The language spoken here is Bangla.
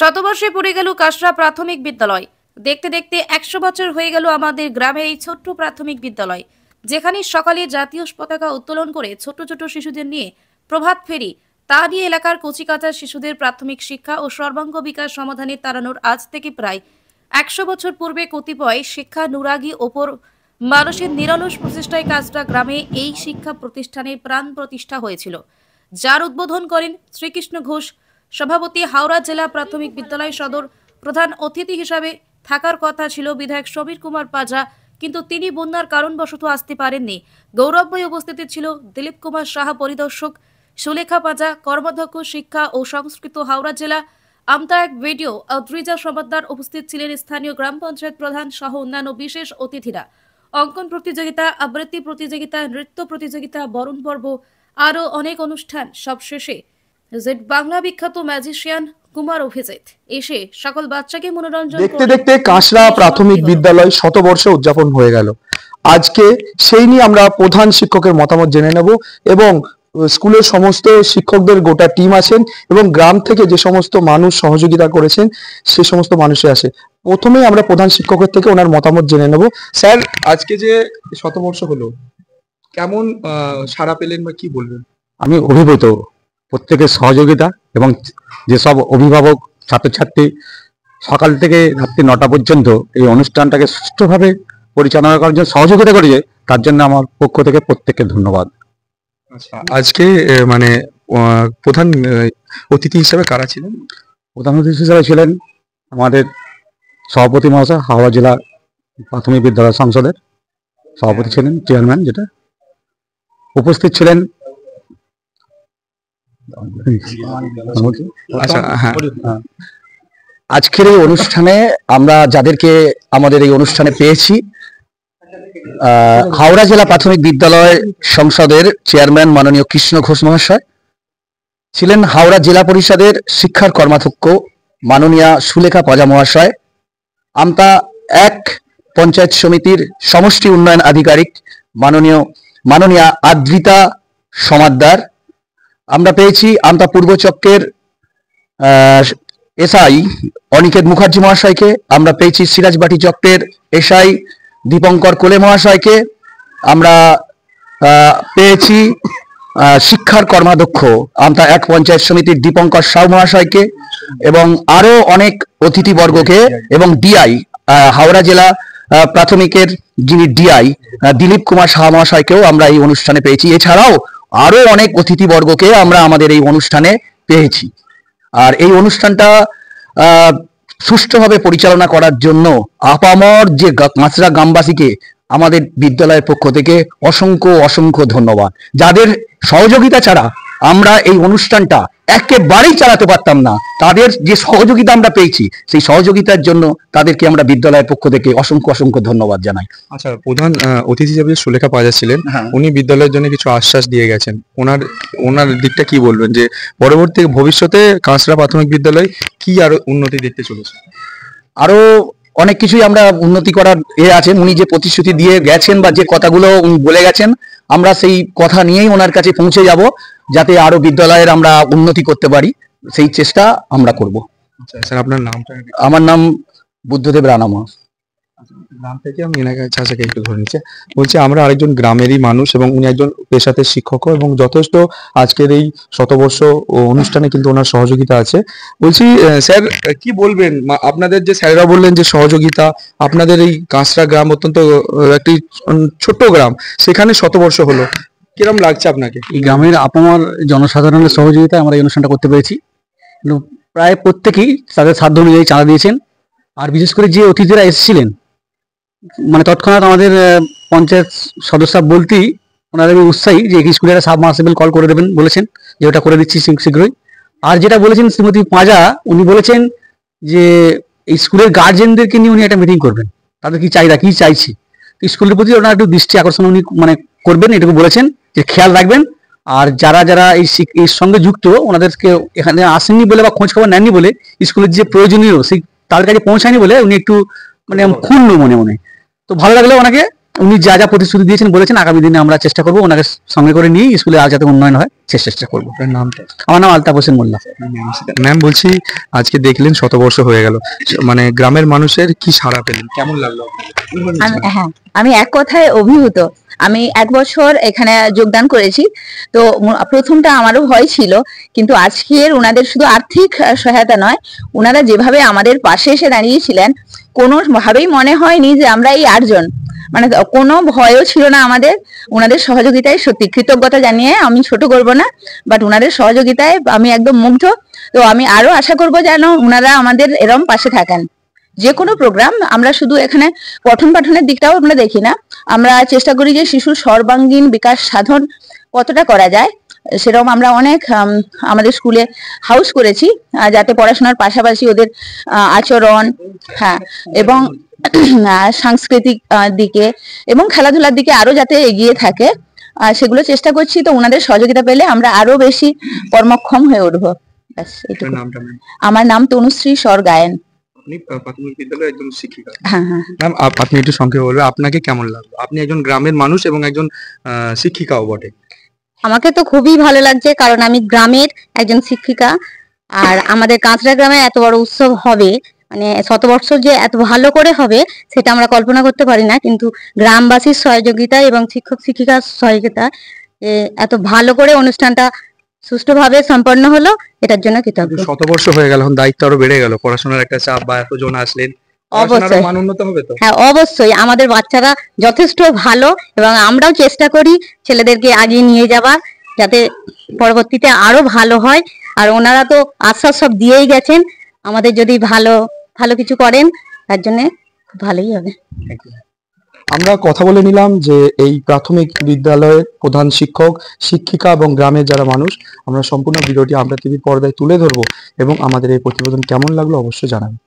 শতবর্ষে পড়ে গেল কাশরা প্রাথমিক বিদ্যালয়। দেখতে দেখতে 100 বছর হয়ে গেল আমাদের গ্রামের এই ছোট্ট প্রাথমিক বিদ্যালয়, যেখানে সকালে জাতীয় পতাকা উত্তোলন করে ছোট ছোট শিশুদের নিয়ে প্রভাত ফেরি, তা নিয়ে এলাকার কচিকাঁচা শিশুদের প্রাথমিক শিক্ষা ও সর্বাঙ্গ বিকাশ সমাধানে তাড়ানোর আজ থেকে প্রায় 100 বছর পূর্বে কতিপয় শিক্ষানুরাগী ওপর মানুষের নিরলস প্রচেষ্টায় কাশরা গ্রামে এই শিক্ষা প্রতিষ্ঠানের প্রাণ প্রতিষ্ঠা হয়েছিল, যার উদ্বোধন করেন শ্রীকৃষ্ণ ঘোষ সভাপতি। হাওড়া জেলা প্রাথমিক বিদ্যালয় সদর প্রধান অতিথি হিসাবে থাকার কথা ছিল বিধায়ক সমীর কুমার পাজা, কিন্তু তিনি বন্যার কারণবশত আসতে পারেননি। গৌরবময় উপস্থিতি ছিল দিলীপ কুমার সাহা পরিদর্শক, সুলেখা পাজা কর্মাধ্যক্ষ শিক্ষা ও সংস্কৃত হাওড়া জেলা, আমতা এক ভিডিও অদ্রিজা সমাদ্দার উপস্থিত ছিলেন স্থানীয় গ্রাম পঞ্চায়েত প্রধান সহ অন্যান্য বিশেষ অতিথিরা। অঙ্কন প্রতিযোগিতা, আবৃত্তি প্রতিযোগিতা, নৃত্য প্রতিযোগিতা, বরণ পর্ব আরও অনেক অনুষ্ঠান। সবশেষে জেড বাংলা বিখ্যাত ম্যাজিশিয়ান কুমার অভিজিৎ এসে সকল বাচ্চাকে মনোরঞ্জন দেখতে দেখতে কাশরা প্রাথমিক বিদ্যালয় শতবর্ষ উদযাপন হয়ে গেল। আজকে সেই নিয়ে আমরা প্রধান শিক্ষকের মতামত জেনে নেব এবং স্কুলের সমস্ত শিক্ষকদের গোটা টিম আছেন এবং গ্রাম থেকে যে সমস্ত মানুষ সহযোগিতা করেছেন সে সমস্ত মানুষে আসে। প্রথমে আমরা প্রধান শিক্ষকের থেকে ওনার মতামত জেনে নেব। স্যার, আজকে যে শতবর্ষ হলো, কেমন সাড়া পেলেন বা কি বলবেন? আমি অভিভূত প্রত্যেকের সহযোগিতা এবং যেসব অভিভাবক ছাত্রছাত্রী সকাল থেকে রাত্রি 9টা পর্যন্ত এই অনুষ্ঠানটাকে সুষ্ঠুভাবে পরিচালনা করার জন্য সহযোগিতা করেছে, তার জন্য আমার পক্ষ থেকে প্রত্যেককে ধন্যবাদ। আচ্ছা, আজকে মানে প্রধান অতিথি হিসেবে কারা ছিলেন? প্রধান অতিথি হিসেবে ছিলেন আমাদের সভাপতি মহাশয়, হাওড়া জেলা প্রাথমিক বিদ্যালয় সংসদের সভাপতি ছিলেন, চেয়ারম্যান যেটা। উপস্থিত ছিলেন আচ্ছা, হ্যাঁ, আজকের এই অনুষ্ঠানে আমরা যাদেরকে আমাদের এই অনুষ্ঠানে পেয়েছি, হাওড়া জেলা প্রাথমিক বিদ্যালয় সংসদের চেয়ারম্যান মাননীয় কৃষ্ণ ঘোষ মহাশয় ছিলেন, হাওড়া জেলা পরিষদের শিক্ষার কর্মাধ্যক্ষ মাননীয়া সুলেখা পাজা মহাশয়, আমতা এক পঞ্চায়েত সমিতির সমষ্টি উন্নয়ন আধিকারিক মাননীয়া আদ্রিতা সমাদ্দার। আমরা পেয়েছি আমতা পূর্ব চক্রের এসআই অনিকেত মুখার্জি মহাশয়কে। আমরা পেয়েছি সিরাজবাটি চক্রের এসআই দীপঙ্কর কোলে মহাশয়কে। আমরা পেয়েছি শিক্ষার কর্মাধ্যক্ষ আমতা এক পঞ্চায়েত সমিতির দীপঙ্কর সাউ মহাশয়কে এবং আরো অনেক অতিথিবর্গকে এবং ডিআই হাওড়া জেলা প্রাথমিকের যিনি ডিআই দিলীপ কুমার সাহা মহাশয়কেও আমরা এই অনুষ্ঠানে পেয়েছি। এছাড়াও আরো অনেক অতিথিবর্গকে আমরা আমাদের এই অনুষ্ঠানে পেয়েছি। আর এই অনুষ্ঠানটা সুষ্ঠুভাবে পরিচালনা করার জন্য আপামর যে কাঁচরা গ্রামবাসীকে আমাদের বিদ্যালয়ের পক্ষ থেকে অসংখ্য অসংখ্য ধন্যবাদ, যাদের সহযোগিতা ছাড়া আমরা এই অনুষ্ঠানটা একেবারেই চালাতে পারতাম না। তাদের যে সহযোগিতা আমরা পেয়েছি, সেই সহযোগিতার জন্য তাদেরকে আমরা বিদ্যালয়ের পক্ষ থেকে অসংখ্য অসংখ্য ধন্যবাদ জানাই। আচ্ছা, প্রধান অতিথি হিসেবে সুলেখা পাজা ছিলেন, উনি বিদ্যালয়ের জন্য কিছু আশ্বাস দিয়ে গেছেন। ওনার দিকটা কি বলবেন, যে পরবর্তী ভবিষ্যতে কাঁচরা প্রাথমিক বিদ্যালয় কি আরো উন্নতি দেখতে চলেছে? আরো অনেক কিছুই আমরা উন্নতি করার আছেন। উনি যে প্রতিশ্রুতি দিয়ে গেছেন বা যে কথাগুলো উনি বলে গেছেন, আমরা সেই কথা নিয়েই ওনার কাছে পৌঁছে যাব, যাতে আরো বিদ্যালয়ের আমরা উন্নতি করতে পারি, সেই চেষ্টা আমরা করব। আচ্ছা স্যার, আপনার নামটা? আমার নাম বুদ্ধদেব রানামা। নাম থেকে আমি এনাকে চাচাকে একটু ধরে নিচ্ছি। বলছি, আমরা আরেকজন গ্রামেরই মানুষ এবং উনি একজন পেশাতে শিক্ষক এবং যথেষ্ট আজকের এই শতবর্ষ অনুষ্ঠানে কিন্তু ওনার সহযোগিতা আছে। বলছি স্যার, কি বলবেন, আপনাদের যে স্যারেরা বললেন যে সহযোগিতা, আপনাদের এই কাঁচরা গ্রাম অত্যন্ত একটি ছোট্ট গ্রাম, সেখানে শতবর্ষ হলো, কিরম লাগছে আপনাকে? এই গ্রামের আপামর জনসাধারণের সহযোগিতায় আমরা এই অনুষ্ঠানটা করতে পেরেছি। প্রায় প্রত্যেকেই তাদের সাধ্য অনুযায়ী চাঁদা দিয়েছেন। আর বিশেষ করে যে অতিথিরা এসেছিলেন, মানে তৎক্ষণাৎ আমাদের পঞ্চায়েত সদস্য বলতেই ওনাদের উৎসাহী যে স্কুলে একটা সাবমার্সিবল কল করে দেবেন বলেছেন, যে ওটা করে দিচ্ছি শীঘ্রই। আর যেটা বলেছেন শ্রীমতী পাজা, উনি বলেছেন যে এই স্কুলের গার্জেনদেরকে নিয়ে উনি একটা মিটিং করবেন, তাদের কি চাহিদা, কি চাইছে স্কুলের প্রতি ওনার একটু দৃষ্টি আকর্ষণ উনি মানে করবেন, এটুকু বলেছেন, যে খেয়াল রাখবেন। আর যারা যারা এই সঙ্গে যুক্ত, ওনাদেরকে এখানে আসেননি বলে বা খোঁজ খবর নেননি বলে, স্কুলের যে প্রয়োজনীয় সেই তাদের কাছে পৌঁছায়নি বলে উনি একটু মানে ক্ষুণ্ণ মনে মনে। তো ভালো লাগলো ওনাকে উনি যা যা প্রতিশ্রুতি দিয়েছেন বলেছেন আগামী দিনে আমরা চেষ্টা করবো ওনাকে সঙ্গে করে নিয়ে স্কুলে আর যাতে উন্নয়ন হয় সে চেষ্টা করবো। আপনার নামটা? আমার নাম আলতাফ হোসেন মোল্লা। ম্যাম, বলছি আজকে দেখলেন শতবর্ষ হয়ে গেল, মানে গ্রামের মানুষের কি সাড়া পেলেন, কেমন লাগলো? হ্যাঁ, আমি এক কথায় অভিভূত। আমি 1 বছর এখানে যোগদান করেছি, তো প্রথমটা আমারও ভয় ছিল, কিন্তু আজকের ওনাদের শুধু আর্থিক সহায়তা নয়, ওনারা যেভাবে আমাদের পাশে এসে দাঁড়িয়েছিলেন, কোনোভাবেই মনে হয়নি যে আমরা এই 8 জন, মানে কোনো ভয়ও ছিল না আমাদের। ওনাদের সহযোগিতায় সত্যি কৃতজ্ঞতা জানিয়ে আমি ছোট করব না, বাট ওনাদের সহযোগিতায় আমি একদম মুগ্ধ। তো আমি আরো আশা করব যেন ওনারা আমাদের এরম পাশে থাকেন। যে কোনো প্রোগ্রাম আমরা শুধু এখানে পঠন পাঠনের দিকটাও আমরা দেখি না, আমরা চেষ্টা করি যে শিশুর সর্বাঙ্গীন বিকাশ সাধন কতটা করা যায়। সেরকম আমরা অনেক আমাদের স্কুলে হাউস করেছি, যাতে পড়াশোনার পাশাপাশি ওদের আচরণ, হ্যাঁ, এবং সাংস্কৃতিক দিকে এবং খেলাধুলার দিকে আরো যাতে এগিয়ে থাকে, সেগুলো চেষ্টা করছি। তো ওনাদের সহযোগিতা পেলে আমরা আরো বেশি কর্মক্ষম হয়ে উঠবো। ব্যাস, এটুকু। আমার নাম তনুশ্রী সর গায়েন। আপনি প্রাথমিক বিদ্যালয়ের একজন শিক্ষিকা। হ্যাঁ হ্যাঁ। ম্যাম, আপনি একটু সংক্ষেপে বলবেন আপনাকে কেমন লাগলো? আপনি একজন গ্রামের মানুষ এবং একজন শিক্ষিকাও বটে। আমাকে তো খুবই ভালো লাগছে, কারণ আমি গ্রামের একজন শিক্ষিকা। আর আমাদের কাঁচরা গ্রামে এত বড় উৎসব হবে, মানে শতবর্ষ যে এত ভালো করে হবে সেটা আমরা কল্পনা করতে পারি না, কিন্তু গ্রামবাসীর সহযোগিতা এবং শিক্ষক শিক্ষিকার সহযোগিতা এত ভালো করে অনুষ্ঠানটা সুষ্ঠুভাবে সম্পন্ন হলো, এটার জন্য কৃতজ্ঞ। শতবর্ষ হয়ে গেল, এখন দায়িত্ব আরো বেড়ে গেল, পড়াশোনার একটা চাপ, বা এতজন আসলেন, অবশ্যই মান উন্নত হবে তো? হ্যাঁ, অবশ্যই। আমাদের বাচ্চারা যথেষ্ট ভালো এবং আমরাও চেষ্টা করি ছেলেদেরকে আগিয়ে নিয়ে যাবার, যাতে পরবর্তীতে আরো ভালো হয়। আর ওনারা তো আশ্বাস সব দিয়েই গেছেন, আমাদের যদি ভালো ভালো কিছু করেন তার জন্য খুব ভালোই হবে। আমরা কথা বলে নিলাম যে এই প্রাথমিক বিদ্যালয়ের প্রধান শিক্ষক, শিক্ষিকা এবং গ্রামের যারা মানুষ, আমরা সম্পূর্ণ ভিডিওটি আমরা টিভির পর্দায় তুলে ধরবো এবং আমাদের এই প্রতিবেদন কেমন লাগলো অবশ্যই জানাবেন।